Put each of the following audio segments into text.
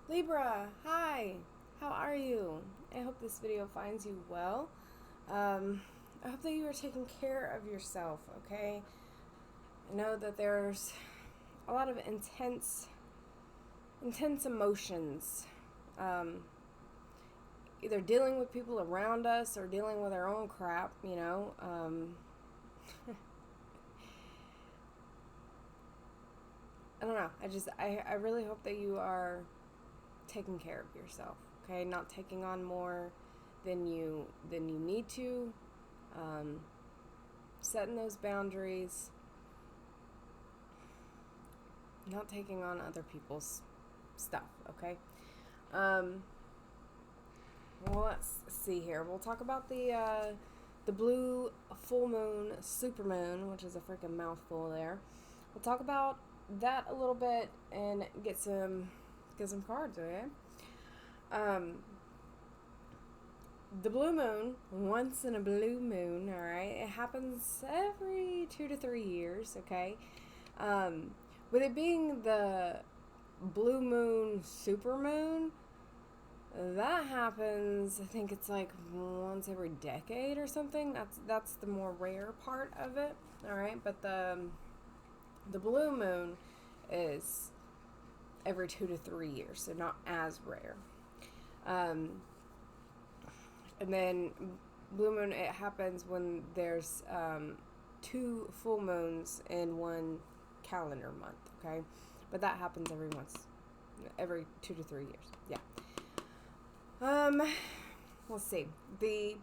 Libra, hi! How are you? I hope this video finds you well. I hope that you are taking care of yourself, okay? I know that there's a lot of intense emotions. Um, Either dealing with people around us or dealing with our own crap, you know. I don't know. I really hope that you are taking care of yourself, okay? Not taking on more than you need to. Um, Setting those boundaries, not taking on other people's stuff, okay? Um, well, let's see here. We'll talk about the blue full moon, super moon, which is a freaking mouthful there. We'll talk about that a little bit and get some cards, okay? Um, the blue moon, once in a blue moon, all right? It happens every 2 to 3 years, okay? Um, with it being the blue moon, super moon, that happens, I think it's like once every decade or something. That's the more rare part of it, all right? But the blue moon is every 2 to 3 years, so not as rare. Um, and then blue moon, it happens when there's two full moons in one calendar month, okay? But that happens every 2 to 3 years. Yeah. Um, let's see. The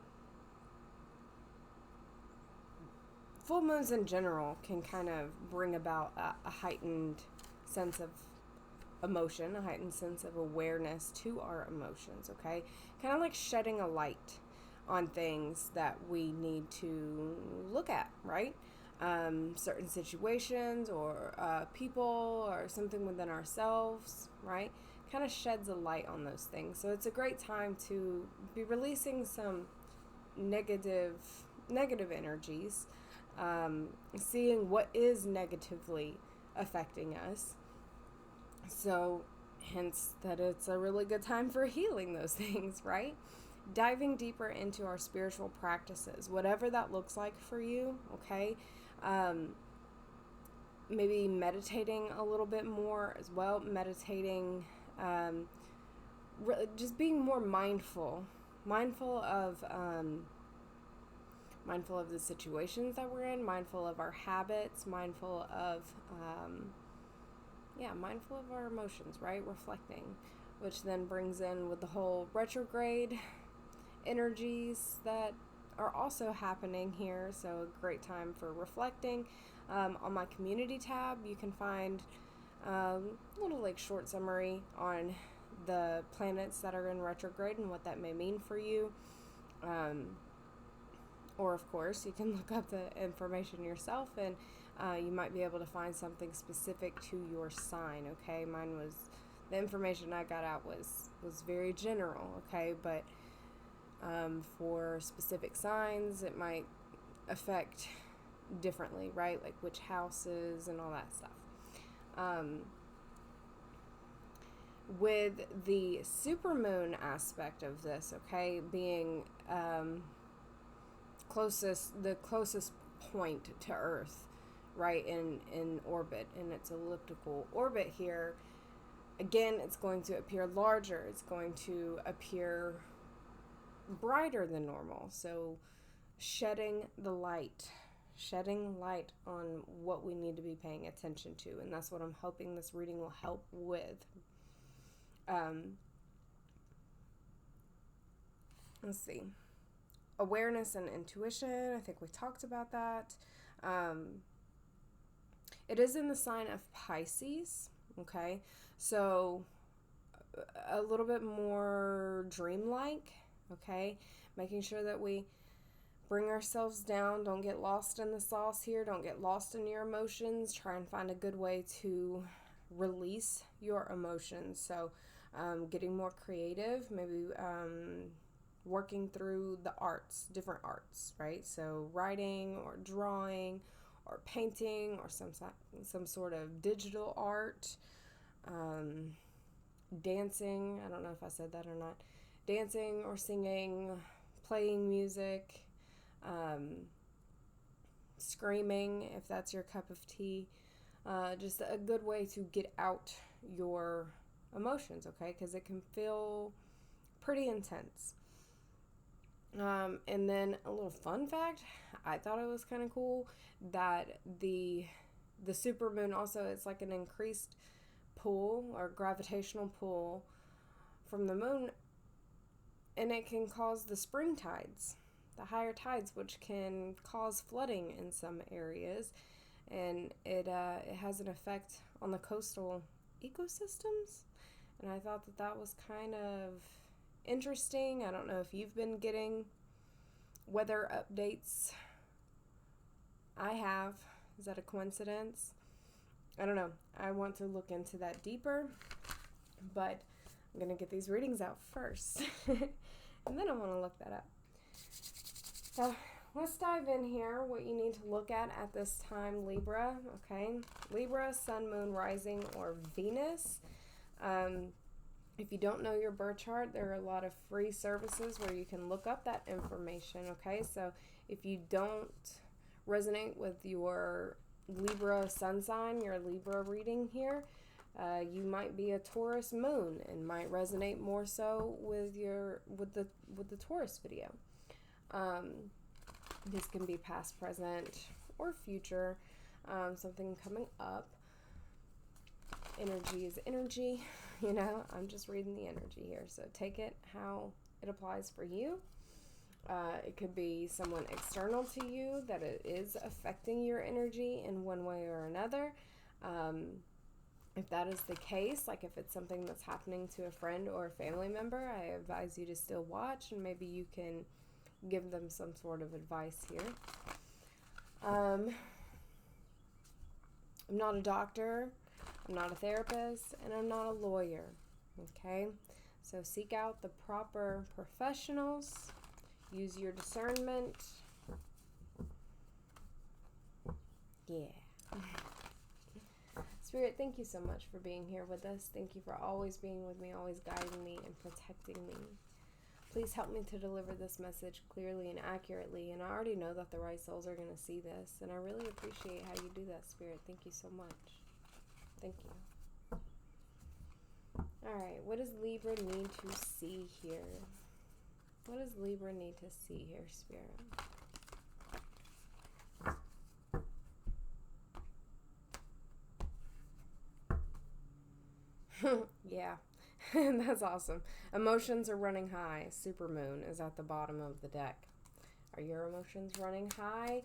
full moons in general can kind of bring about a heightened sense of emotion, a heightened sense of awareness to our emotions, okay? Kind of like shedding a light on things that we need to look at, right? Certain situations or people or something within ourselves, right? Kind of sheds a light on those things. So it's a great time to be releasing some negative energies, seeing what is negatively affecting us, so, hence, that it's a really good time for healing those things, right? Diving deeper into our spiritual practices, whatever that looks like for you, okay? Um, Maybe meditating a little bit more as well, meditating, just being more mindful of the situations that we're in, mindful of our habits, mindful of our emotions, right? Reflecting, which then brings in with the whole retrograde energies that are also happening here. So, a great time for reflecting. On my community tab, you can find a little like short summary on the planets that are in retrograde and what that may mean for you. Or, of course, you can look up the information yourself and you might be able to find something specific to your sign, okay? The information I got out was very general, okay? But for specific signs, it might affect differently, right? Like which houses and all that stuff. Um, with the supermoon aspect of this, okay, being the closest point to Earth, right, in orbit, in its elliptical orbit here, again, it's going to appear larger. It's going to appear brighter than normal. So, shedding light on what we need to be paying attention to, and that's what I'm hoping this reading will help with. Um, let's see. Awareness and intuition, I think we talked about that. It is in the sign of Pisces, okay? So a little bit more dreamlike, okay? Making sure that we bring ourselves down, don't get lost in the sauce here, don't get lost in your emotions. Try and find a good way to release your emotions. So getting more creative, maybe working through the arts, different arts, right? So writing or drawing or painting or some sort of digital art. dancing. I don't know if I said that or not. Dancing or singing, playing music, screaming if that's your cup of tea. Just a good way to get out your emotions, okay? Because it can feel pretty intense. And then a little fun fact, I thought it was kind of cool that the supermoon also, it's like an increased pull or gravitational pull from the moon, and it can cause the spring tides, the higher tides, which can cause flooding in some areas, and it has an effect on the coastal ecosystems. And I thought that was kind of interesting. I don't know if you've been getting weather updates. I have. Is that a coincidence? I don't know. I want to look into that deeper, but I'm going to get these readings out first. And then I want to look that up. So let's dive in here. What you need to look at this time, Libra. Okay. Libra, sun, moon, rising, or Venus. If you don't know your birth chart, there are a lot of free services where you can look up that information, okay? So if you don't resonate with your Libra sun sign, your Libra reading here, you might be a Taurus moon and might resonate more so with the Taurus video. This can be past, present, or future, something coming up. Energy is energy, you know, I'm just reading the energy here, so take it how it applies for you. It could be someone external to you that it is affecting your energy in one way or another. If that is the case, like if it's something that's happening to a friend or a family member, I advise you to still watch, and maybe you can give them some sort of advice here. I'm not a doctor, I'm not a therapist, and I'm not a lawyer, okay? So seek out the proper professionals, use your discernment. Yeah. Spirit, thank you so much for being here with us. Thank you for always being with me, always guiding me and protecting me. Please help me to deliver this message clearly and accurately, and I already know that the right souls are going to see this, and I really appreciate how you do that, Spirit. Thank you so much. Thank you. Alright, what does Libra need to see here? What does Libra need to see here, Spirit? Yeah, that's awesome. Emotions are running high. Supermoon is at the bottom of the deck. Are your emotions running high?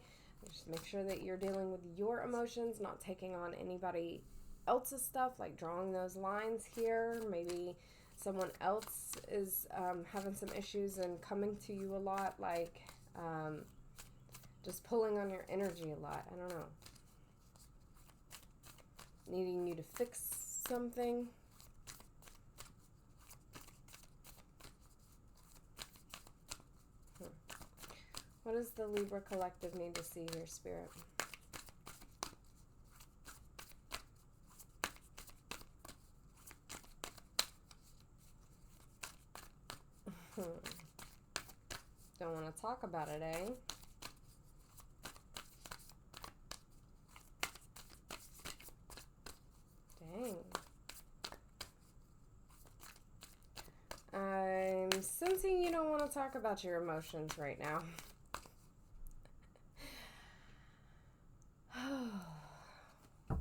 Just make sure that you're dealing with your emotions, not taking on anybody else's stuff, like drawing those lines here. Maybe someone else is having some issues and coming to you a lot, like just pulling on your energy a lot. I don't know. Needing you to fix something. What does the Libra collective need to see here, Spirit? Don't want to talk about it, eh? Dang. I'm sensing you don't want to talk about your emotions right now.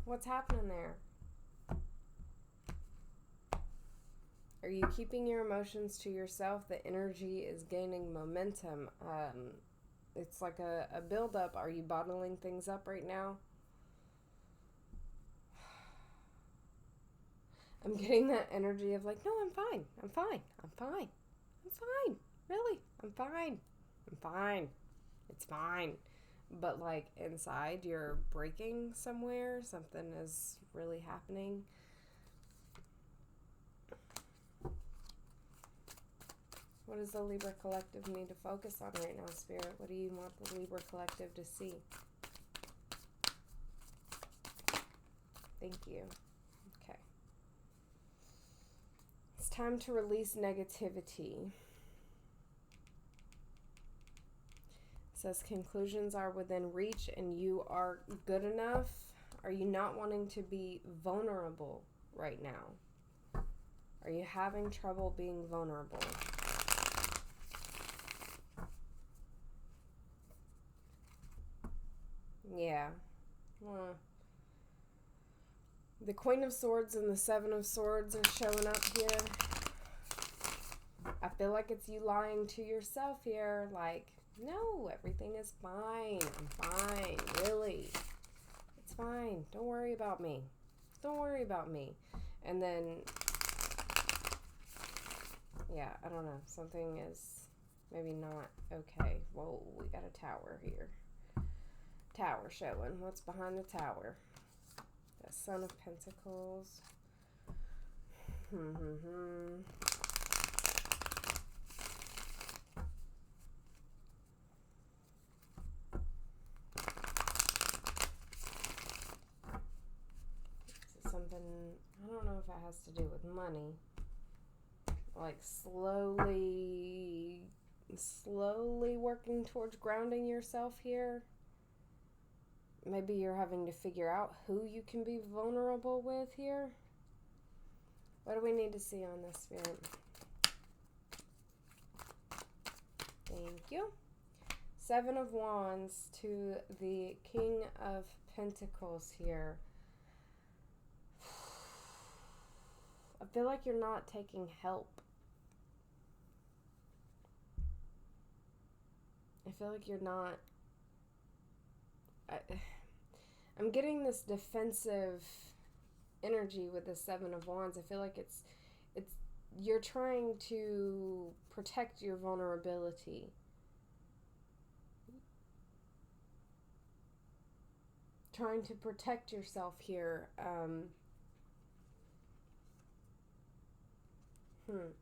What's happening there? Are you keeping your emotions to yourself? The energy is gaining momentum. It's like a buildup. Are you bottling things up right now? I'm getting that energy of like, no, I'm fine. I'm fine. I'm fine. I'm fine. Really? I'm fine. I'm fine. It's fine. But like inside you're breaking somewhere. Something is really happening. What does the Libra collective need to focus on right now, Spirit? What do you want the Libra collective to see? Thank you. Okay. It's time to release negativity. It says conclusions are within reach and you are good enough. Are you not wanting to be vulnerable right now? Are you having trouble being vulnerable? Yeah. The Queen of Swords and the Seven of Swords are showing up here. I feel like it's you lying to yourself here. Like, no, everything is fine. I'm fine. Really. It's fine. Don't worry about me. Don't worry about me. And then, yeah, I don't know. Something is maybe not okay. Whoa, we got a tower here. Tower showing. What's behind the tower? The Son of Pentacles. Something, I don't know if it has to do with money. Like slowly working towards grounding yourself here. Maybe you're having to figure out who you can be vulnerable with here. What do we need to see on this, Spirit? Thank you. Seven of Wands to the King of Pentacles here. I feel like you're not taking help. I feel like you're not... I'm getting this defensive energy with the Seven of Wands. I feel like it's you're trying to protect your vulnerability. Trying to protect yourself here. I don't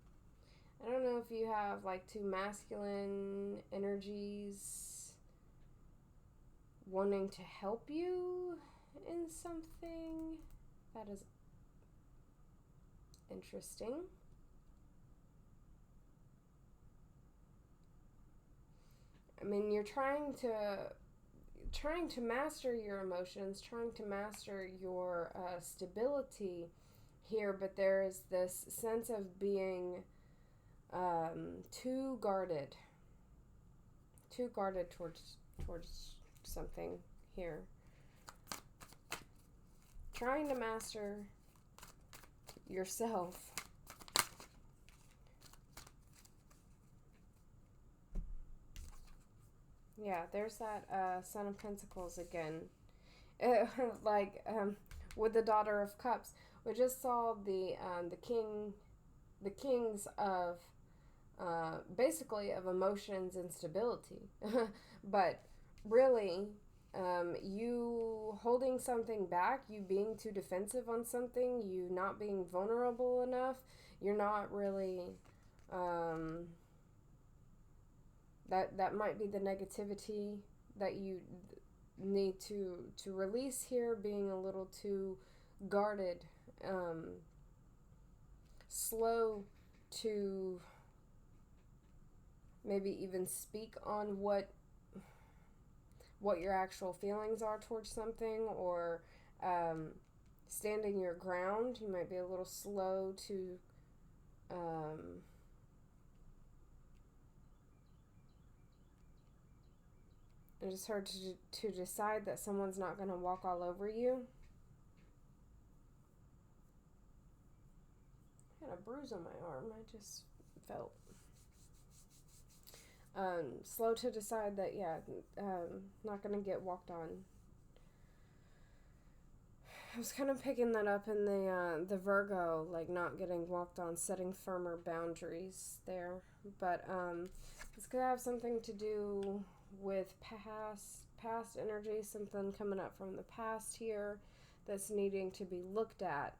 know if you have like two masculine energies wanting to help you in something. That is interesting. I mean, you're trying to master your emotions, trying to master your stability here, but there is this sense of being too guarded towards something here. Trying to master yourself. Yeah, there's that Son of Pentacles again. With the Daughter of Cups. We just saw the kings of basically of emotions and stability. But really, you holding something back, you being too defensive on something, you not being vulnerable enough, you're not really, that might be the negativity that you need to release here, being a little too guarded, slow to maybe even speak on what your actual feelings are towards something, or standing your ground. You might be a little slow to I just heard to decide that someone's not going to walk all over you. I had a bruise on my arm. I just felt slow to decide that, not going to get walked on. I was kind of picking that up in the Virgo, like not getting walked on, setting firmer boundaries there. But it's going to have something to do with past energy, something coming up from the past here that's needing to be looked at.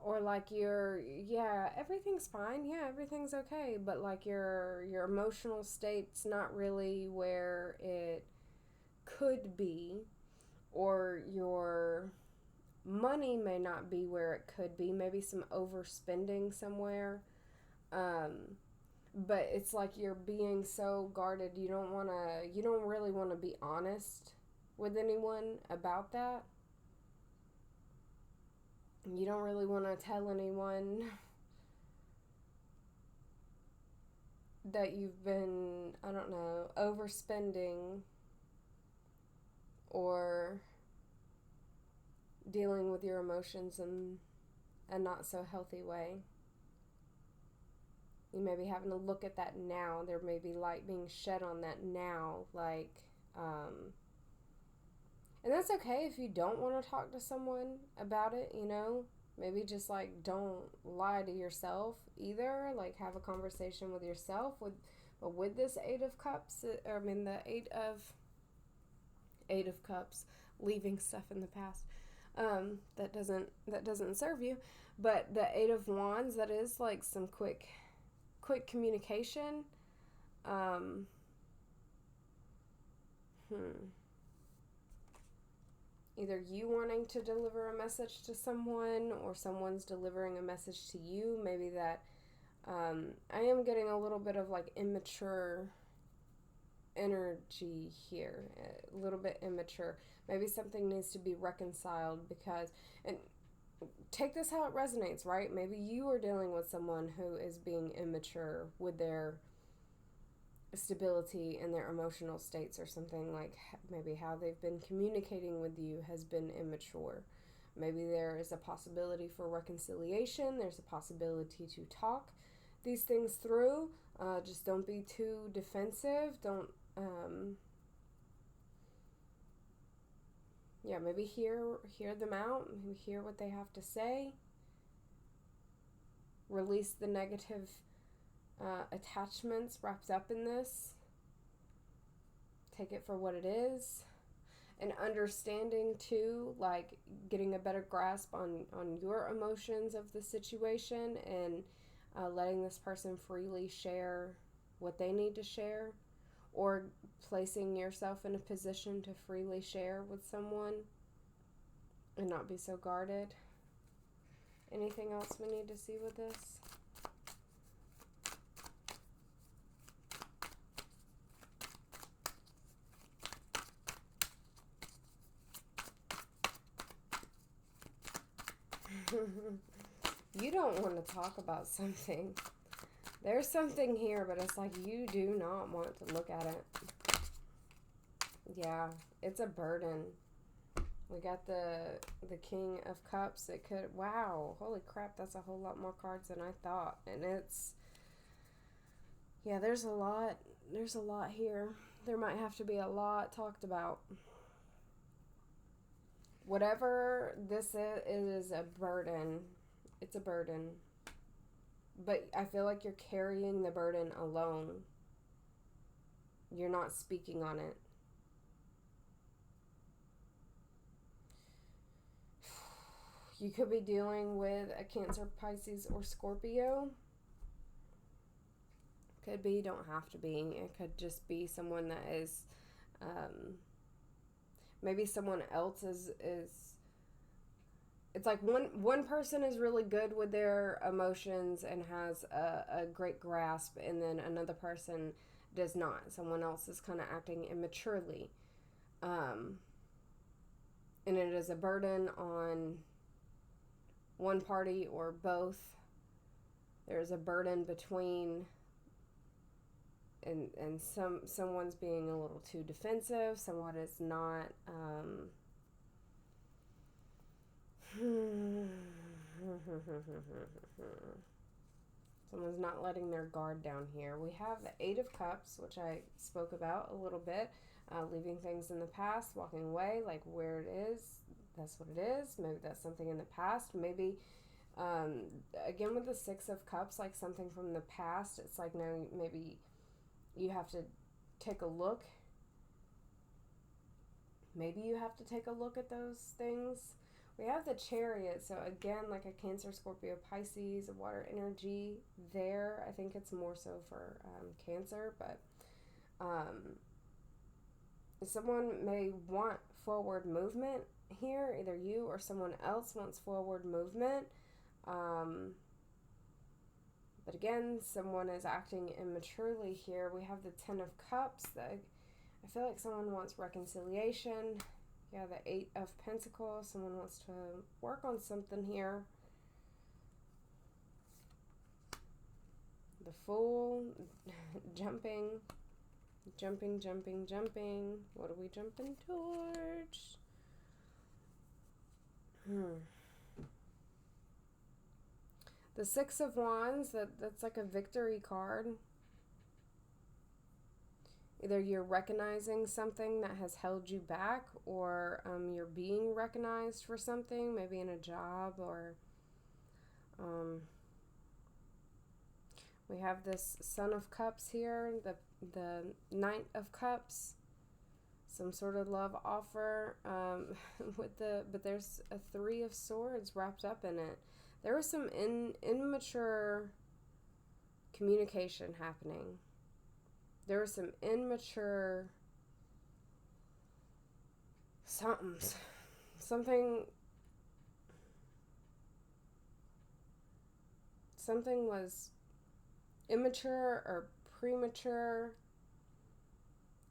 Or like everything's fine, everything's okay, but like your emotional state's not really where it could be, or your money may not be where it could be, maybe some overspending somewhere. But it's like you're being so guarded, you don't really want to be honest with anyone about that. You don't really want to tell anyone that you've been, I don't know, overspending or dealing with your emotions in a not so healthy way. You may be having to look at that now. There may be light being shed on that now. And that's okay if you don't want to talk to someone about it, Maybe just don't lie to yourself either. Have a conversation with yourself with this Eight of Cups. The Eight of Cups, leaving stuff in the past that doesn't serve you. But the Eight of Wands, that is some quick communication. Either you wanting to deliver a message to someone or someone's delivering a message to you. Maybe that I am getting a little bit of immature energy here, a little bit immature. Maybe something needs to be reconciled and take this how it resonates, right? Maybe you are dealing with someone who is being immature with their stability and their emotional states or something. Maybe how they've been communicating with you has been immature. Maybe there is a possibility for reconciliation. There's a possibility to talk these things through. Just don't be too defensive. Don't maybe hear them out. Maybe hear what they have to say. Release the negative attachments wrapped up in this. Take it for what it is. And understanding too, getting a better grasp on your emotions of the situation, and letting this person freely share what they need to share, or placing yourself in a position to freely share with someone and not be so guarded. Anything else we need to see with this? You don't want to talk about something. There's something here, but it's you do not want to look at it. Yeah, it's a burden. We got the King of Cups. It could, wow, holy crap, that's a whole lot more cards than I thought. And there's a lot here. There might have to be a lot talked about. Whatever this is, it is a burden. It's a burden. But I feel like you're carrying the burden alone. You're not speaking on it. You could be dealing with a Cancer, Pisces, or Scorpio. Could be, don't have to be. It could just be someone that is, maybe someone else is it's one person is really good with their emotions and has a great grasp, and then another person does not. Someone else is kind of acting immaturely. And it is a burden on one party or both. There's a burden between, and someone's being a little too defensive, someone is not someone's not letting their guard down here. We have the Eight of Cups, which I spoke about a little bit, leaving things in the past, walking away, where it is, that's what it is. Maybe that's something in the past. Maybe, again with the Six of Cups, something from the past. It's now maybe you have to take a look. Maybe you have to take a look at those things. We have the Chariot, so again, a Cancer, Scorpio, Pisces, water energy there. I think it's more so for Cancer, but someone may want forward movement here. Either you or someone else wants forward movement. But again, someone is acting immaturely here. We have the Ten of Cups. I feel like someone wants reconciliation. Yeah, the Eight of Pentacles. Someone wants to work on something here. The Fool. Jumping. What are we jumping towards? The Six of Wands, that's like a victory card. Either you're recognizing something that has held you back, or you're being recognized for something, maybe in a job, or we have this Son of Cups here, the Knight of Cups, some sort of love offer, but there's a Three of Swords wrapped up in it. There was some immature communication happening. There was some immature something was immature or premature,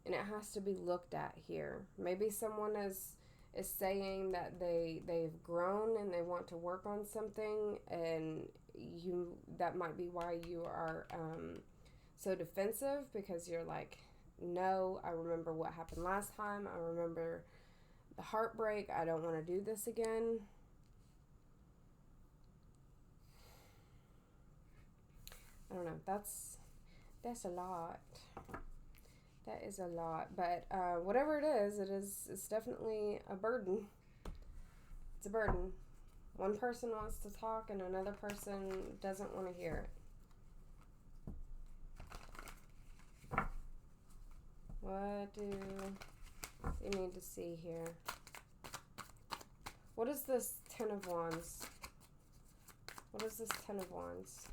and it has to be looked at here. Maybe someone is saying that they've grown and they want to work on something, and that might be why you are so defensive, because you're like, no, I remember what happened last time. I remember the heartbreak. I don't want to do this again. I don't know. That's a lot. That is a lot. But whatever it's definitely a burden. It's a burden. One person wants to talk and another person doesn't want to hear it. What do you need to see here? What is this Ten of Wands? What is this Ten of Wands?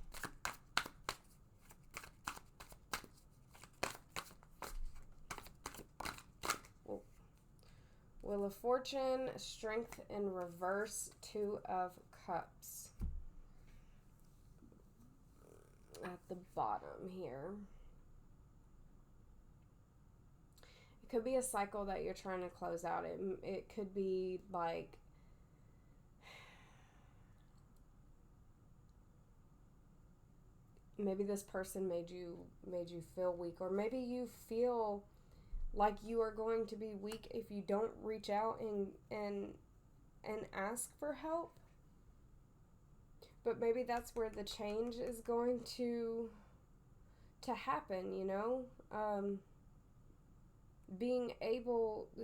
Wheel of Fortune, Strength in reverse, Two of Cups. At the bottom here. It could be a cycle that you're trying to close out. It could be like maybe this person made you feel weak, or maybe you feel like you are going to be weak if you don't reach out and ask for help. But maybe that's where the change is going to happen, you know?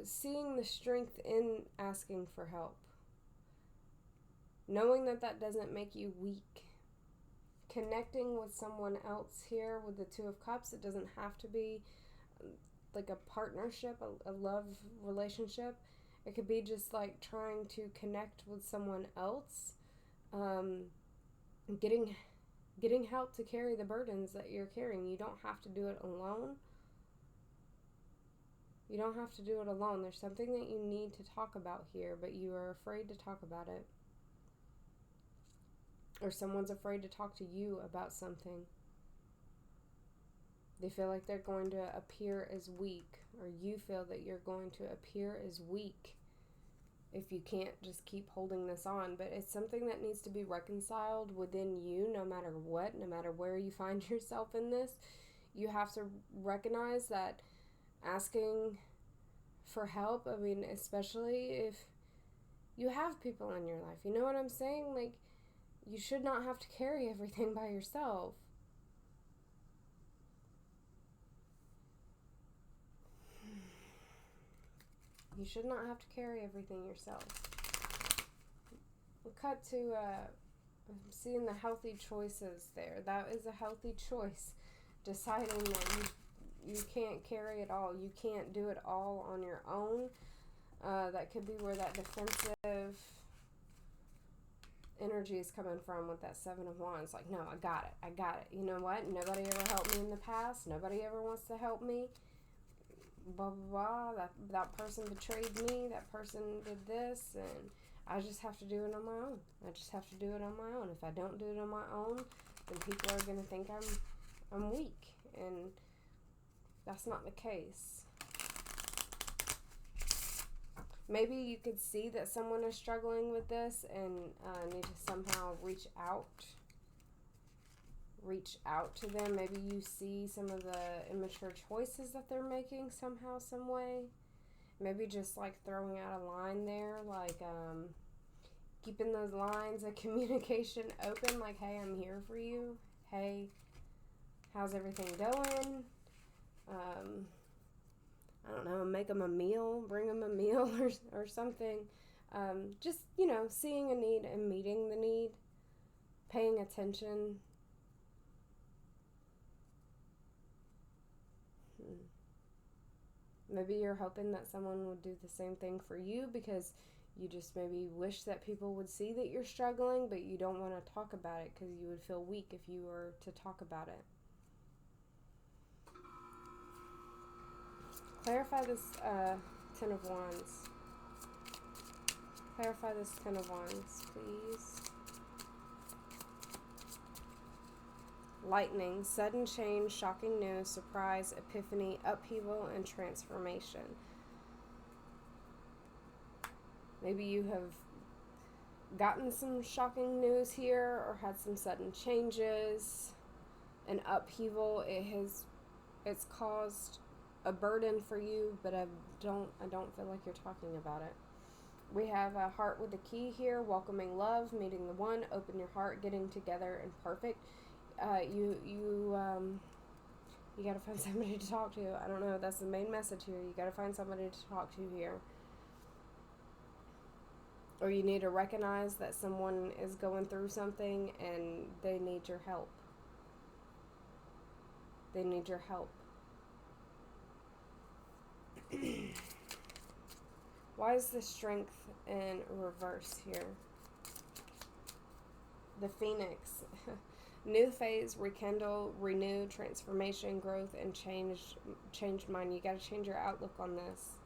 Seeing the strength in asking for help. Knowing that doesn't make you weak. Connecting with someone else here with the Two of Cups. It doesn't have to be like a partnership, a love relationship. It could be just like trying to connect with someone else, getting help to carry the burdens that you're carrying. You don't have to do it alone. You don't have to do it alone. There's something that you need to talk about here, but you are afraid to talk about it. Or someone's afraid to talk to you about something. They feel like they're going to appear as weak, or you feel that you're going to appear as weak if you can't just keep holding this on. But it's something that needs to be reconciled within you, no matter what, no matter where you find yourself in this. You have to recognize that asking for help, I mean, especially if you have people in your life, you know what I'm saying? Like, you should not have to carry everything by yourself. You should not have to carry everything yourself. We'll cut to seeing the healthy choices there. That is a healthy choice. Deciding that you can't carry it all. You can't do it all on your own. That could be where that defensive energy is coming from with that Seven of Wands. Like, no, I got it. You know what? Nobody ever helped me in the past. Nobody ever wants to help me. blah blah blah, that person betrayed me, that person did this, and I just have to do it on my own. I just have to do it on my own. If I don't do it on my own, then people are gonna think I'm weak, and that's not the case. Maybe you could see that someone is struggling with this and need to somehow reach out to them. Maybe you see some of the immature choices that they're making somehow, some way. Maybe just like throwing out a line there, like keeping those lines of communication open, like, hey, I'm here for you. Hey, how's everything going? I don't know, make them a meal, bring them a meal or something. Just, seeing a need and meeting the need, paying attention. Maybe you're hoping that someone would do the same thing for you because you just maybe wish that people would see that you're struggling, but you don't want to talk about it because you would feel weak if you were to talk about it. Clarify this Ten of Wands. Clarify this Ten of Wands, please. Lightning, sudden change, shocking news, surprise, epiphany, upheaval, and transformation. Maybe you have gotten some shocking news here or had some sudden changes, an upheaval. It's caused a burden for you, but I don't feel like you're talking about it. We have a heart with a key here, welcoming love, meeting the one, open your heart, getting together, and perfect. You gotta find somebody to talk to. I don't know, that's the main message here. You gotta find somebody to talk to here. Or you need to recognize that someone is going through something and they need your help. They need your help. Why is the Strength in reverse here? The Phoenix. New phase, rekindle, renew, transformation, growth, and changed mind. You got to change your outlook on this.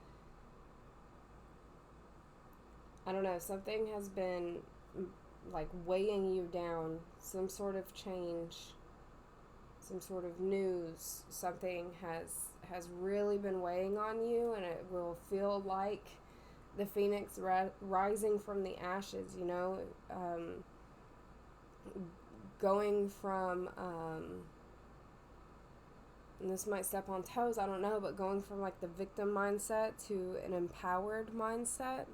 I don't know, something has been like weighing you down, some sort of change, some sort of news, something has really been weighing on you, and it will feel like the phoenix rising from the ashes, going from, and this might step on toes, I don't know, but going from like the victim mindset to an empowered mindset.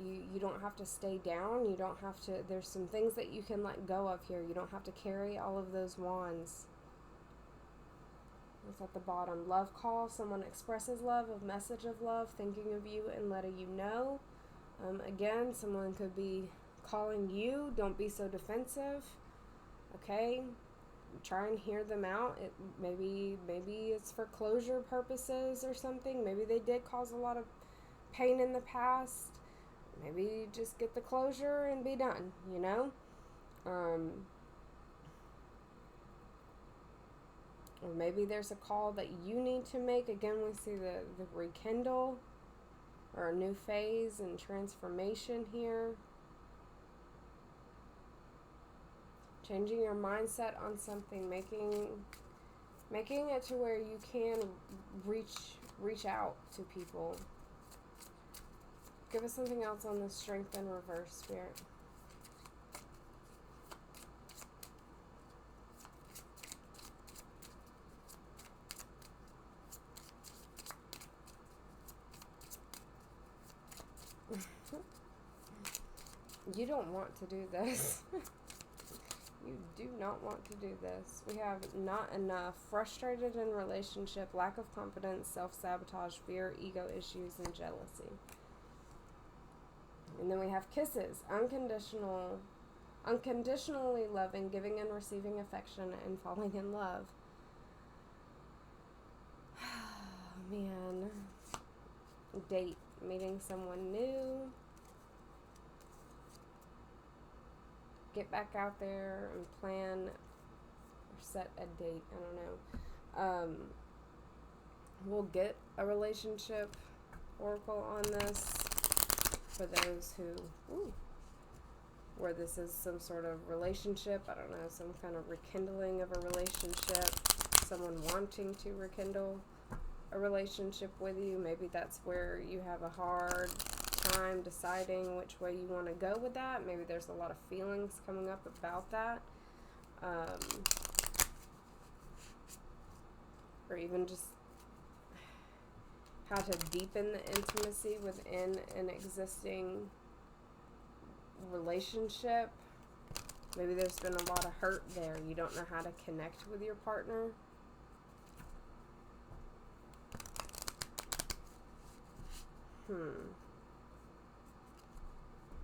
You don't have to stay down. You don't have to, there's some things that you can let go of here. You don't have to carry all of those wands. It's at the bottom. Love call. Someone expresses love, a message of love, thinking of you and letting you know. Again, someone could be calling you. Don't be so defensive. Okay? Try and hear them out. Maybe it's for closure purposes or something. Maybe they did cause a lot of pain in the past. Maybe just get the closure and be done, Or maybe there's a call that you need to make. Again, we see the rekindle or a new phase and transformation here. Changing your mindset on something, making it to where you can reach out to people. Give us something else on the Strength in reverse, Spirit. You don't want to do this. You do not want to do this. We have not enough, frustrated in relationship, lack of confidence, self-sabotage, fear, ego issues, and jealousy. And then we have kisses, unconditionally loving, giving and receiving affection, and falling in love. Oh, man. Date, meeting someone new. Get back out there and plan or set a date. I don't know. we'll get a relationship oracle on this for those who, where this is some sort of relationship, I don't know, some kind of rekindling of a relationship, someone wanting to rekindle a relationship with you. Maybe that's where you have a hard time deciding which way you want to go with that. Maybe there's a lot of feelings coming up about that. Or even just how to deepen the intimacy within an existing relationship. Maybe there's been a lot of hurt there. You don't know how to connect with your partner.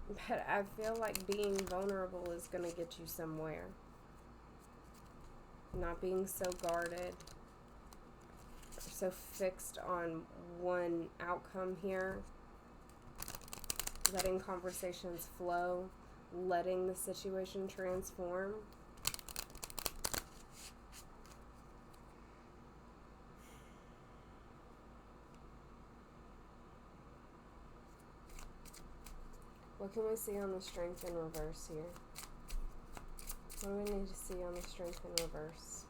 But I feel like being vulnerable is going to get you somewhere. Not being so guarded, or so fixed on one outcome here. Letting conversations flow, letting the situation transform. What can we see on the strength in reverse here? What do we need to see on the strength in reverse?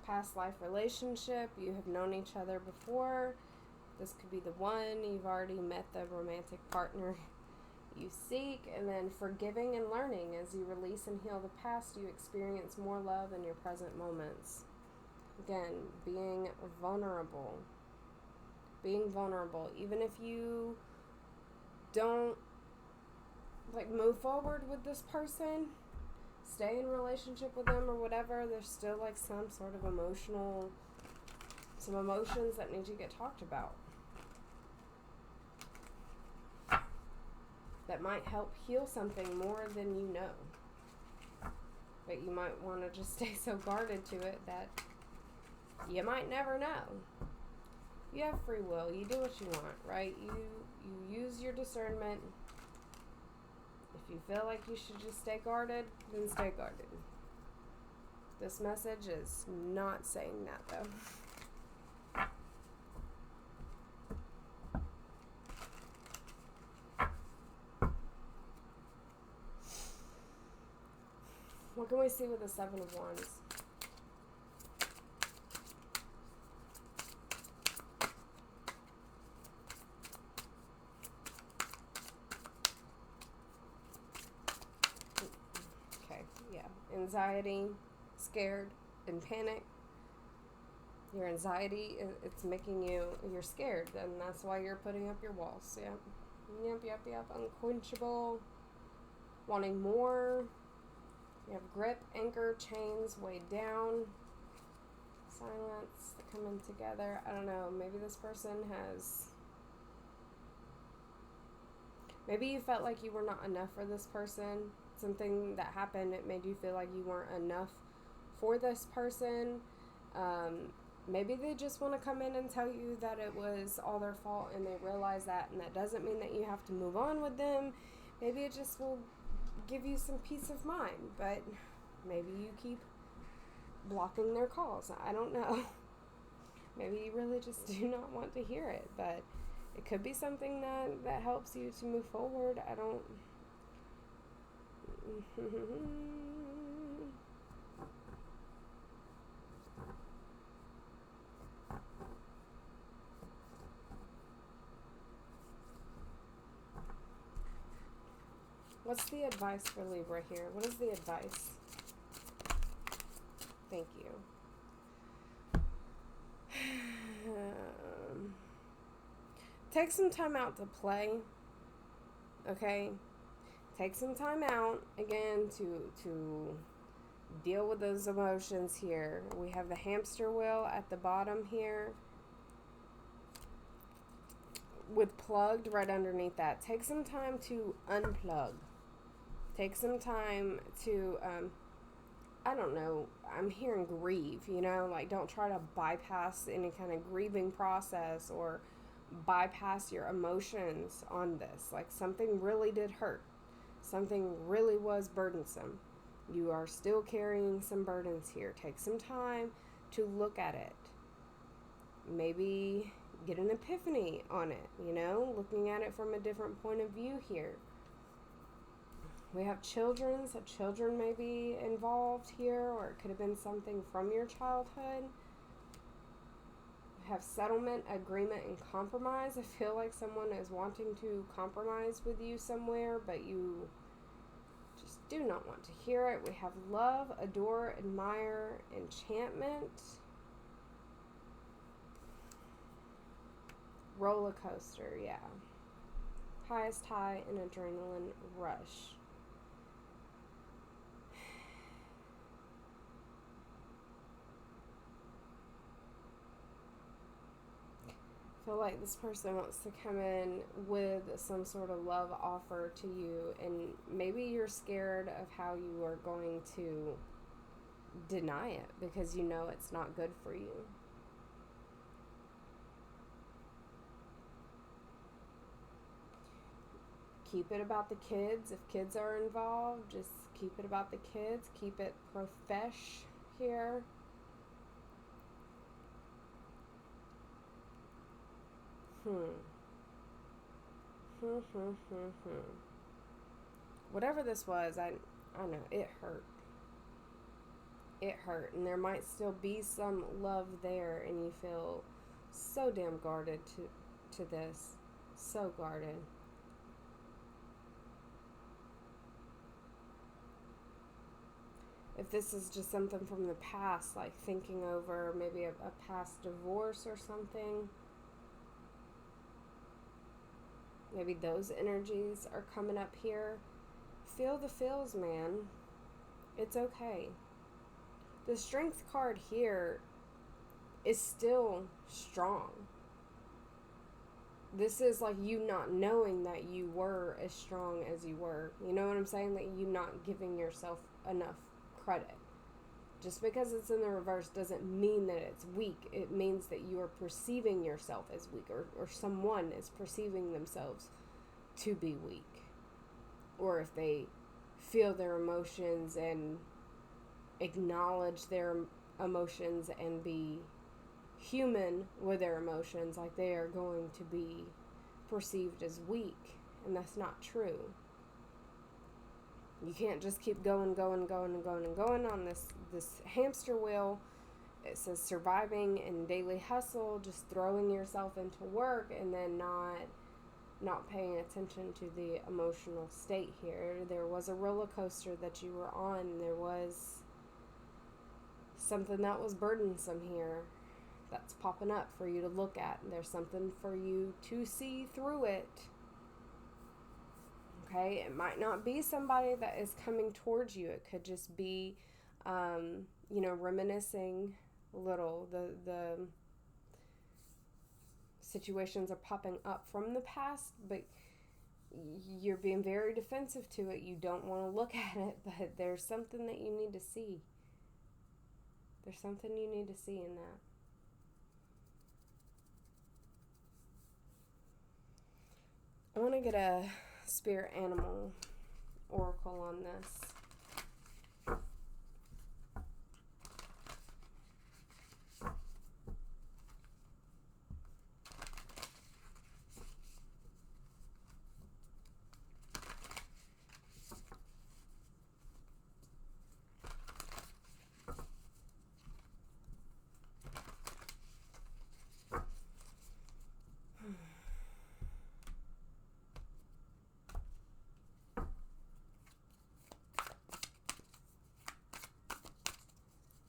Past life relationship, you have known each other before. This could be the one. You've already met the romantic partner you seek. And then forgiving and learning. As you release and heal the past, you experience more love in your present moments. Again, being vulnerable. Being vulnerable. Even if you don't move forward with this person, stay in a relationship with them or whatever, there's still some sort of some emotions that need to get talked about. That might help heal something more than you know. But you might want to just stay so guarded to it that you might never know. You have free will. You do what you want, right? You use your discernment. If you feel like you should just stay guarded, then stay guarded. This message is not saying that, though. What can we see with the Seven of Wands? Anxiety, scared, and panic. Your anxiety, it's making you're scared, and that's why you're putting up your walls. Yep. Unquenchable, wanting more. You have grip, anchor, chains, weighed down, silence, coming together. I don't know, maybe this person maybe you felt like you were not enough for this person. Something that happened, it made you feel like you weren't enough for this person. Maybe they just want to come in and tell you that it was all their fault, and they realize that, and that doesn't mean that you have to move on with them. Maybe it just will give you some peace of mind, but maybe you keep blocking their calls. I don't know. Maybe you really just do not want to hear it, but it could be something that helps you to move forward. I don't... What's the advice for Libra here? What is the advice? Thank you. Take some time out to play. Okay? Take some time out, again, to deal with those emotions here. We have the hamster wheel at the bottom here with plugged right underneath that. Take some time to unplug. Take some time to, I don't know, I'm hearing grieve, don't try to bypass any kind of grieving process or bypass your emotions on this. Something really did hurt. Something really was burdensome. You are still carrying some burdens here. Take some time to look at it. Maybe get an epiphany on it, looking at it from a different point of view here. We have children, so children may be involved here, or it could have been something from your childhood. We have settlement, agreement, and compromise. I feel like someone is wanting to compromise with you somewhere, but you just do not want to hear it. We have love, adore, admire, enchantment. Roller coaster, yeah. Highest high and adrenaline rush. I feel like this person wants to come in with some sort of love offer to you, and maybe you're scared of how you are going to deny it because you know it's not good for you. Keep it about the kids. If kids are involved, just keep it about the kids. Keep it profesh here. Whatever this was, I know, it hurt. It hurt. And there might still be some love there, and you feel so damn guarded to this. So guarded. If this is just something from the past, like thinking over maybe a past divorce or something, maybe those energies are coming up here. Feel the feels, man. It's okay. The Strength card here is still strong. This is like you not knowing that you were as strong as you were. You know what I'm saying? That you not giving yourself enough credit. Just because it's in the reverse doesn't mean that it's weak. It means that you are perceiving yourself as weak, or someone is perceiving themselves to be weak. Or if they feel their emotions and acknowledge their emotions and be human with their emotions, like they are going to be perceived as weak, and that's not true. You can't just keep going on this hamster wheel. It says surviving and daily hustle, just throwing yourself into work and then not paying attention to the emotional state here. There was a roller coaster that you were on. There was something that was burdensome here that's popping up for you to look at. There's something for you to see through it. Okay, it might not be somebody that is coming towards you. It could just be, reminiscing a little. The situations are popping up from the past, but you're being very defensive to it. You don't want to look at it, but there's something that you need to see. There's something you need to see in that. I want to get a spirit animal oracle on this.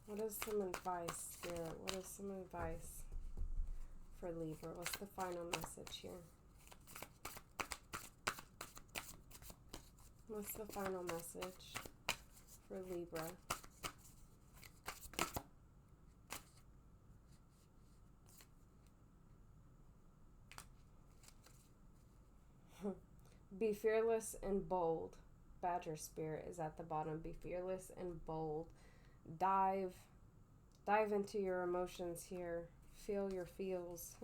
What is some advice, Spirit? What is some advice for Libra? What's the final message here? What's the final message for Libra? Be fearless and bold. Badger Spirit is at the bottom. Be fearless and bold. Dive into your emotions here. Feel your feels.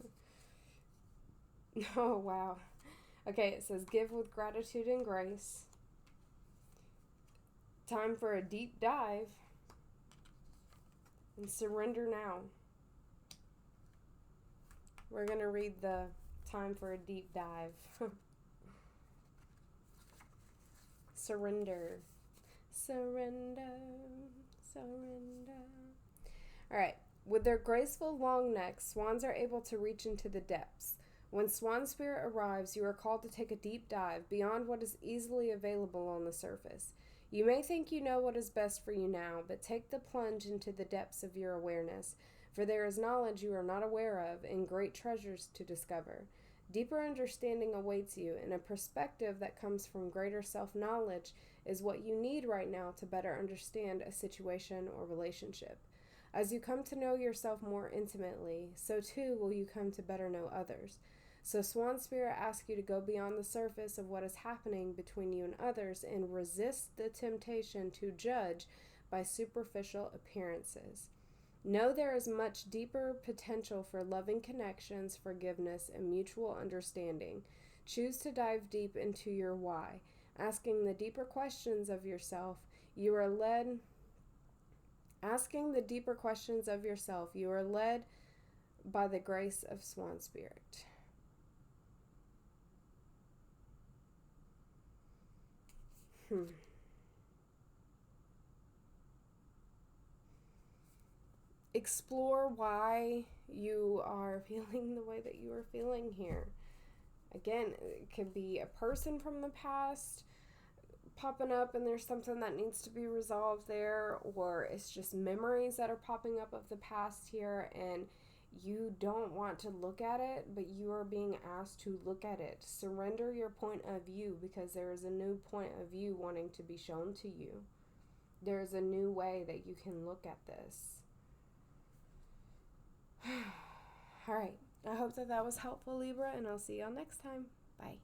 Oh, wow. Okay, it says give with gratitude and grace. Time for a deep dive. And surrender now. We're going to read the time for a deep dive. Surrender. Surrender. Surrender. All right. With their graceful long necks, swans are able to reach into the depths. When swan spirit arrives, you are called to take a deep dive beyond what is easily available on the surface. You may think you know what is best for you now, but take the plunge into the depths of your awareness, for there is knowledge you are not aware of and great treasures to discover. Deeper understanding awaits you, and a perspective that comes from greater self-knowledge is what you need right now to better understand a situation or relationship. As you come to know yourself more intimately, so too will you come to better know others. So Swan Spirit asks you to go beyond the surface of what is happening between you and others and resist the temptation to judge by superficial appearances. Know there is much deeper potential for loving connections, forgiveness, and mutual understanding. Choose to dive deep into your why. Asking the deeper questions of yourself, you are led by the grace of Swan Spirit. Explore why you are feeling the way that you are feeling here. Again, it could be a person from the past popping up and there's something that needs to be resolved there, or it's just memories that are popping up of the past here and you don't want to look at it, but you are being asked to look at it. Surrender your point of view because there is a new point of view wanting to be shown to you. There is a new way that you can look at this. All right. I hope that was helpful, Libra, and I'll see y'all next time. Bye.